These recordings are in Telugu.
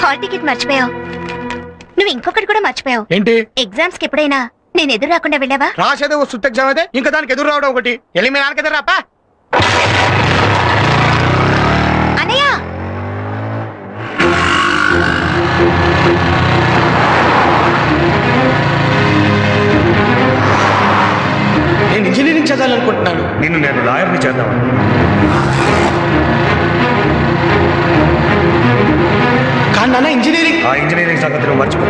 హాల్ టికెట్ మర్చిపోయావు. నువ్వు ఇంకొకటి కూడా మర్చిపోయావు. ఏంటి? ఎగ్జామ్స్ కి ఎప్పుడైనా నేను ఎదురు రాకుండా వెళ్ళావా? రాసేదే ఓ సుత్త ఎగ్జామ్ అయితే ఇంకా దానికి ఎదురు రావడం ఒకటి. వెళ్ళి మీ నాన్నకి ఎదురు రాపా. అన్నయ్య, నేను ఇంజనీరింగ్ చదవాలనుకుంటున్నాను. నేను లాయర్ని చేద్దామని. కానీ నాన్న ఇంజనీరింగ్ సంగతి నువ్వు మర్చిపో.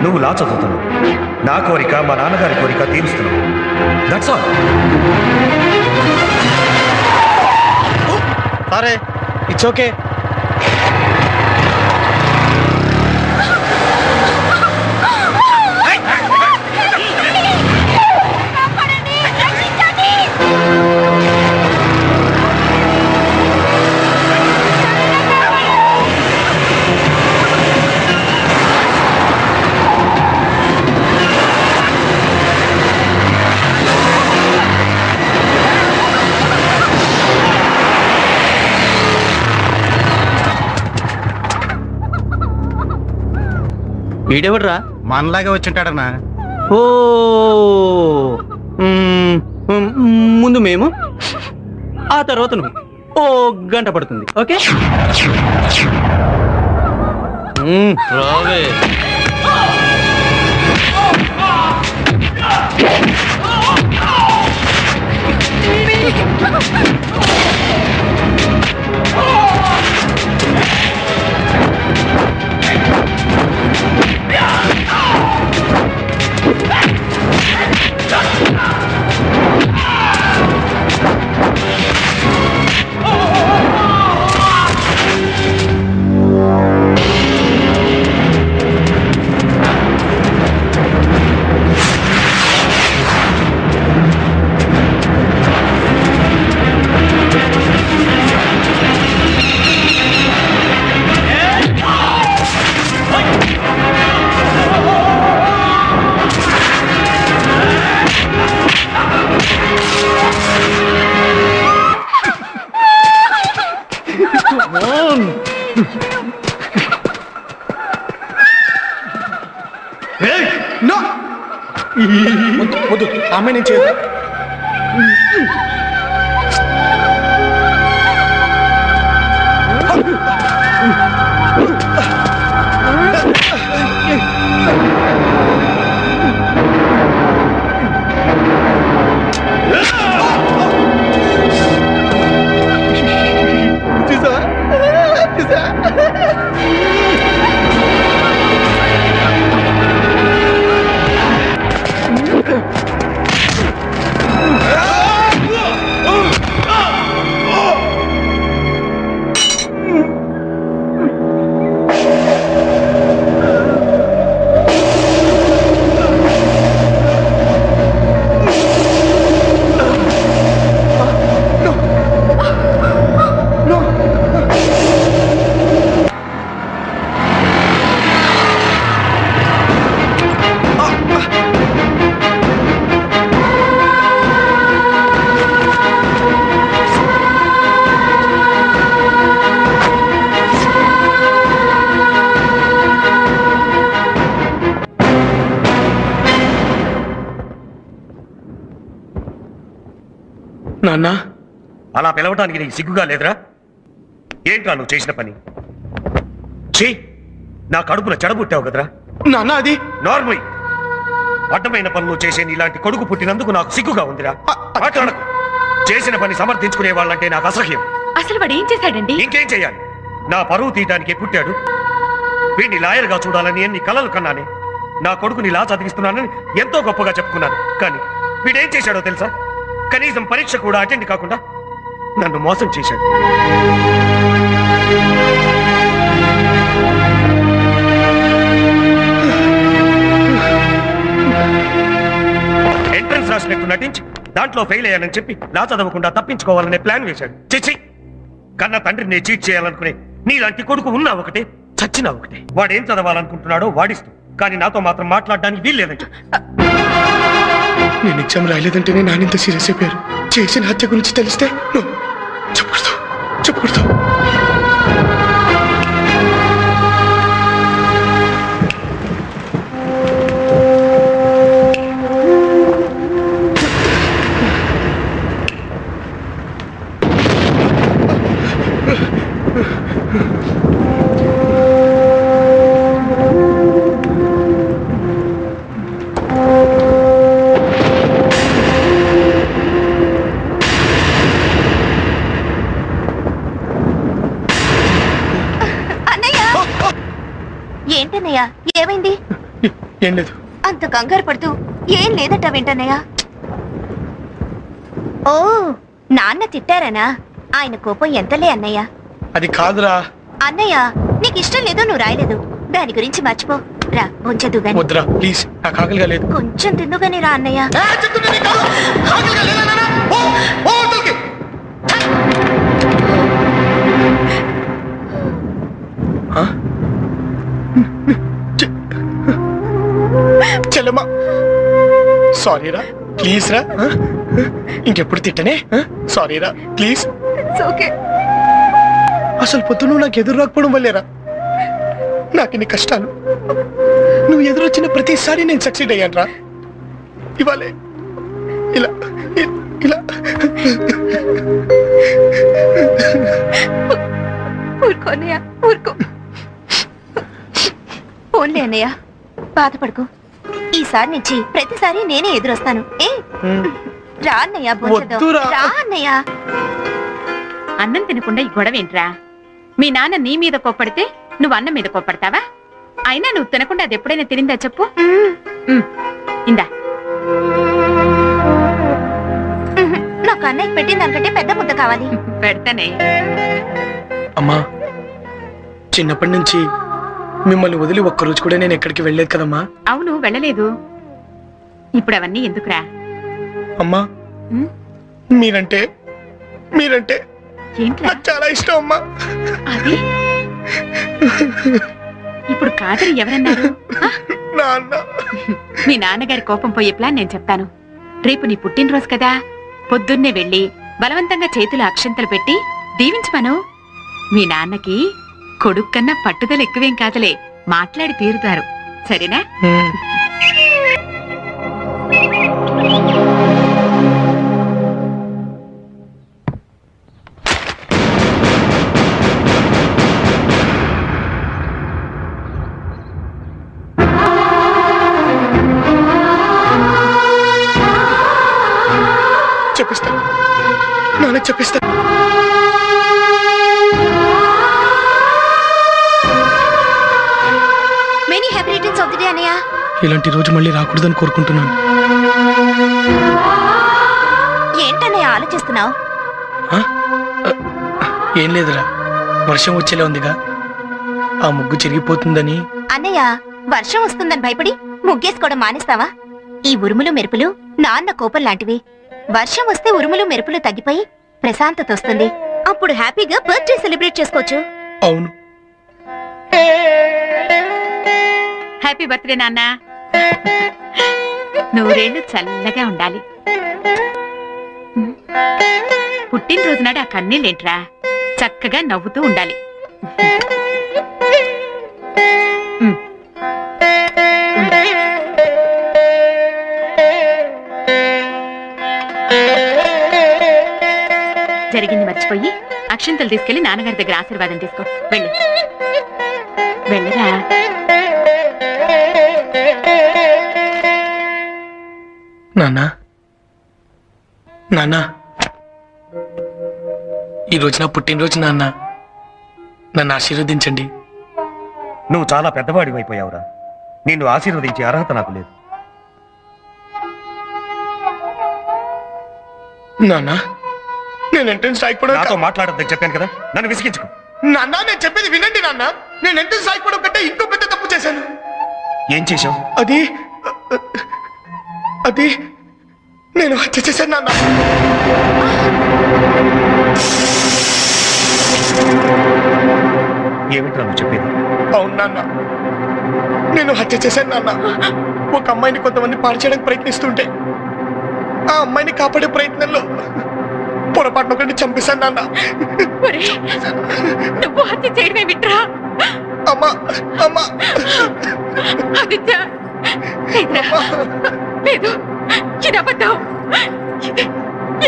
నువ్వు లా చదువుతున్నావు, నా కోరిక మా నాన్నగారి కోరిక తీరుస్తున్నావు. That's all. సరే, ఇట్స్ ఓకే. వీడెవడ్రా? మనలాగే వచ్చింటాడన్నా. ఓ ముందు మేము, ఆ తర్వాత నువ్వు. ఓ గంట పడుతుంది. ఓకే రావే. వద్దు, అమ్మాయి నేను చేయదు. నాన్న, అలా పిలవటానికి నీకు సిగ్గుగా లేదురా? ఏంట్రా నువ్వు చేసిన పని? చీ, నా కడుపున చెడబుట్టావు కదరా. నాన్న అది నార్మల్ అడ్డమైన పనులు చేసే ఇలాంటి కొడుకు పుట్టినందుకు నాకు సిగ్గుగా ఉందిరా. మాట్లాడకు. చేసిన పని సమర్థించుకునే వాళ్ళంటే నాకు అసహ్యం. అసలు వాడు ఏం చేశాడండి? ఇంకేం చెయ్యాలి? నా పరువు తీయటానికి పుట్టాడు. వీడిని లాయర్గా చూడాలని ఎన్ని కలలు కన్నానే. నా కొడుకుని లా చదివిస్తున్నానని ఎంతో గొప్పగా చెప్పుకున్నాను. కానీ వీడేం చేశాడో తెలుసా? కనీసం పరీక్ష కూడా అటెండ్ కాకుండా నన్ను మోసం చేశాడు. ఎంట్రన్స్ రాసినట్టు నటించి దాంట్లో ఫెయిల్ అయ్యానని చెప్పి లా చదవకుండా తప్పించుకోవాలనే ప్లాన్ వేశాడు. చిచ్చి, కన్న తండ్రిని చీట్ చేయాలనుకునే నీలాంటి కొడుకు ఉన్నా ఒకటే, చచ్చినా ఒకటే. వాడేం చదవాలనుకుంటున్నాడో వాడిస్తూ, కానీ నాతో మాత్రం మాట్లాడడానికి వీల్లేదంట. నేను ఎగ్జామ్ రాయలేదంటేనే నానింత సీరియస్ అయిపోయారు. చేసిన హత్య గురించి తెలిస్తే చెప్పకూడదు చెప్పకూడదు. ఏంటన్నయ్య, ఏమైంది? ఏం లేదు. అంత కంగారు పడుతూ ఏం లేదట వెంటన్నయ్య. ఓ, నాన్న తిట్టారనా? ఆయన కోపం ఎంతలే అన్నయ్య. అది కాదురా. అన్నయ్య, నీకు ఇష్టం లేదో నువ్వు రాయలేదు, దాని గురించి మర్చిపో. రా ఉంచదు గాని. వద్దురా ప్లీజ్, నాకు ఆకలిగా లేదు. కొంచెం తిందుగాని రా అన్నయ్య. చెల్లమ్మా సారీ రా, ప్లీజ్ రా. ఇంకెప్పుడు తిట్టనే. సారీ రా ప్లీజ్. అసలు పొద్దు నువ్వు నాకు ఎదురు రాకపోవడం వల్లేరా నాకు ఇన్ని కష్టాలు. నువ్వు ఎదురొచ్చిన ప్రతిసారి నేను సక్సీడ్ అయ్యాను రా. ఇవాళే ఇలా ఇలా. ఊరుకో అన్నయ్య, ఊరుకో. ఓన్లే అన్నయ్య, బాధపడుకో. ఈసారి నుంచి ప్రతిసారి నేనే ఎదురొస్తాను. ఏ రా అన్నయ్య, రా అన్నయ్య. అన్నం తినకుండా ఈ గొడవ ఏంట్రా? మీ నాన్న నీ మీద కోప్పడితే నువ్వు అన్నం మీద కోప్పడతావా? అయినా నువ్వు తినకుండా అది ఎప్పుడైనా తినిందా చెప్పు. ఇందా. నాకు అన్నయ్య పెట్టిన దానికంటే పెద్ద ముద్ద కావాలి. పెడతానే. అమ్మా, చిన్నప్పటి నుంచి మిమ్మల్ని వదిలి ఒక్కరోజు కూడా నేను ఎక్కడికి వెళ్ళలేదు కదమ్మా. అవును, వెళ్ళలేదు. ఇప్పుడు అవన్నీ ఎందుకురా? అమ్మా, మీరంటే నాకు చాలా ఇష్టం అమ్మా. అది ఇప్పుడు కాదని ఎవరన్నారు? మీ నాన్నగారి కోపం పోయే ప్లాన్ నేను చెప్తాను. రేపు నీ పుట్టినరోజు కదా, పొద్దున్నే వెళ్ళి బలవంతంగా చేతులు అక్షంతలు పెట్టి దీవించమను. మీ నాన్నకి కొడుకు కన్నా పట్టుదల ఎక్కువేం కాదులే, మాట్లాడి తీరుతారు. సరేనా? చెప్పిస్తా నాన్న, చెప్పిస్తా. Many happy returns of the day అన్నయ్య. ఇలాంటి రోజు మళ్ళీ రాకూడదని కోరుకుంటున్నాను. ఏంటన్నయ్య ఆలోచిస్తున్నావు? ఏం లేదురా, వర్షం వచ్చేలా ఉందిగా, ఆ ముగ్గు చిరిగిపోతుందని. అన్నయ్య, వర్షం వస్తుందని భయపడి ముగ్గేసుకోవడం మానేస్తావా? ఈ ఉరుములు మెరుపులు నాన్న కోపం లాంటివి. వర్షం వస్తే ఉరుములు మెరుపులు తగ్గిపోయి ప్రశాంతత వస్తుంది. అప్పుడు హ్యాపీగా బర్త్డే సెలబ్రేట్ చేసుకోవచ్చు. అవును. హ్యాపీ బర్త్డే నాన్న. నూరేళ్లు చల్లగా ఉండాలి. పుట్టినరోజు నాడు ఆ కన్నీళ్ళేంట్రా, చక్కగా నవ్వుతూ ఉండాలి. జరిగింది మర్చిపోయి అక్షంతలు తీసుకెళ్లి నాన్నగారి దగ్గర ఆశీర్వాదం తీసుకో. వెళ్ళు, వెళ్ళరా. నాన్నా, నాన్నా, ఈరోజు నా పుట్టినరోజు నాన్న, నన్ను ఆశీర్వదించండి. నువ్వు చాలా పెద్దవాడివి అయిపోయావురా. నిన్ను ఆశీర్వదించే అర్హత నాకు లేదు. నాన్న, నేను ఎంట్రన్స్ రాయకపోవడం. నాతో మాట్లాడొద్దని చెప్పాను కదా, నన్ను విసిగించుకో. నాన్న, నేను చెప్పేది వినండి నాన్న. నేను ఎంట్రన్స్ రాయకపోవడం కంటే ఇంకో పెద్ద తప్పు చేశాను. ఏం చేశావు? అది నేను హత్య చేశాను నాన్న. ఏమిట్రా నువ్వు చెప్పేది? అవును నాన్న, నేను హత్య చేశాను నాన్న. ఒక అమ్మాయిని కొంతమంది పాడు చేయడానికి ప్రయత్నిస్తుంటే ఆ అమ్మాయిని కాపాడే ప్రయత్నంలో పొరపాటున ఒకటి చంపేశాను నాన్న. ఒరేయ్, నువ్వు హత్య చేయడమే విట్రా. అమ్మా అమ్మా ఆదిత్య, లేదురా, లేదు, ఇది అబద్ధం.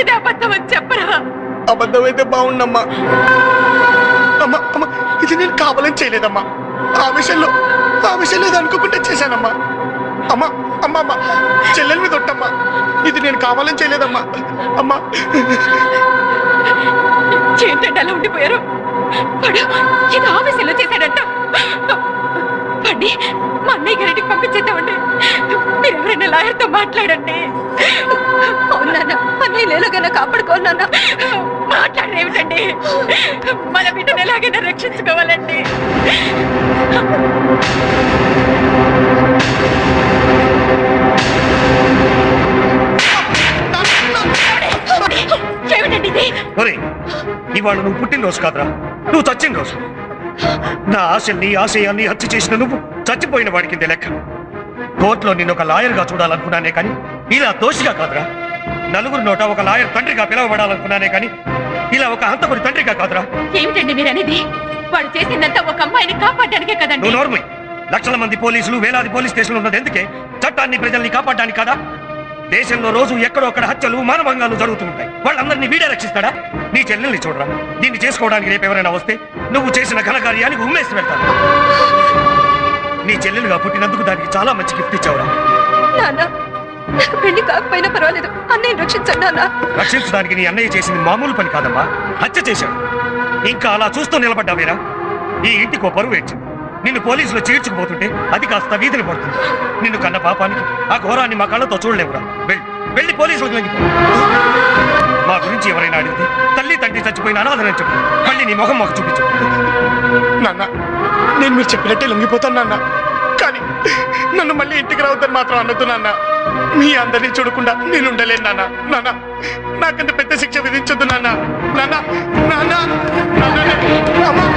ఇది అబద్ధం అని చెప్పరా. అబద్ధమైతే బాగుండమ్మా. అమ్మా అమ్మా ఇది నేను కావాలని చేయలేదమ్మా. ఆ విషయంలో ఇది అనుకోకుండా చేశానమ్మా. అమ్మా అమ్మా అమ్మా చెల్లెల మీద ఒట్టమ్మా. ఇది నేను కావాలని చేయలేదమ్మా. అమ్మా ఏంటంటే అలా ఉండిపోయారు. వాడు ఇది ఆఫీసులో చేశాడంట. వాడిని మా అన్నయ్య గారింటికి పంపించేద్దామండి. మీరెవరైనా లాయర్తో మాట్లాడండి. అవునా అన్నయ్య లేలుగా కాపాడుకోనా? మాట్లాడేమిటండి? మన బిడ్డను ఎలాగైనా రక్షించుకోవాలండి. ఏమిటండి ఇది? ఇవాళ నువ్వు పుట్టినరోజు కాదురా, నువ్వు చచ్చిన రోజు. నా ఆశల్ని ఆశయాల్ని హత్య చేసిన నువ్వు చచ్చిపోయిన వాడి కింద లెక్క. కోర్టులో నిన్ను ఒక లాయర్గా చూడాలనుకున్నానే కానీ ఇలా దోషిగా కాదురా. నలుగురు నోట ఒక లాయర్ తండ్రిగా పిలవబడాలనుకున్నానే కానీ ఇలా ఒక హంతకుడి తండ్రిగా కాదురా. ఏమిటండి మీరు అనేది? వాడు చేసిందంతా ఒక అమ్మాయిని కాపాడడానికే కదండి. నువ్వు నోర్మై. లక్షల మంది పోలీసులు, వేలాది పోలీస్ స్టేషన్లు ఉన్నది ఎందుకే? చట్టాన్ని, ప్రజల్ని కాపాడడానికి కాదా? దేశంలో రోజు ఎక్కడొక్కడ హత్యలు, మానభంగాలు జరుగుతుంటాయి. వాళ్ళందరినీ వీడే రక్షిస్తాడా? నీ చెల్లెల్ని చూడరా. దీన్ని చేసుకోవడానికి రేపు ఎవరైనా వస్తే నువ్వు చేసిన ఘనకార్యానికి ఉమ్మేసి వెళ్తాను. నీ చెల్లెలుగా పుట్టినందుకు దానికి చాలా మంచి గిఫ్ట్ ఇచ్చావురా. నాన్న నాకు పెళ్లి కాకపోయినా పర్వాలేదు, అన్నయ్య రక్షించండి నాన్న. రక్షించడానికి నీ అన్నయ్య చేసింది మామూలు పని కాదమ్మా, హత్య చేశాడు. ఇంకా అలా చూస్తూ నిలబడ్డావేరా? ఈ ఇంటికి పరువు ఏడ్చింది. నిన్ను పోలీసులు చీడ్చుకుపోతుంటే అది కాస్త వీధిని పడుతుంది. నిన్ను కన్న పాపానికి ఆ ఘోరాన్ని మా కళ్ళతో చూడలేవురా. వెళ్ళి పోలీసులకు లొంగిపో. మా గురించి ఎవరైనా అడిగితే తల్లి తండ్రి చచ్చిపోయిన అనాథనని చెప్పు. మళ్ళీ నీ మొహం మాకు చూపించు. నాన్న నేను మీరు చెప్పినట్టే లొంగిపోతాను నాన్న. కానీ నన్ను మళ్ళీ ఇంటికి రావద్దని మాత్రం అనొద్దు నాన్న. మీ అందరినీ చూడకుండా నేను ఉండలేను నాన్న. నాన్న నాకంత పెద్ద శిక్ష విధించొద్దు నాన్న. నాన్న నాన్న వెళ్ళిపోతున్నాడు.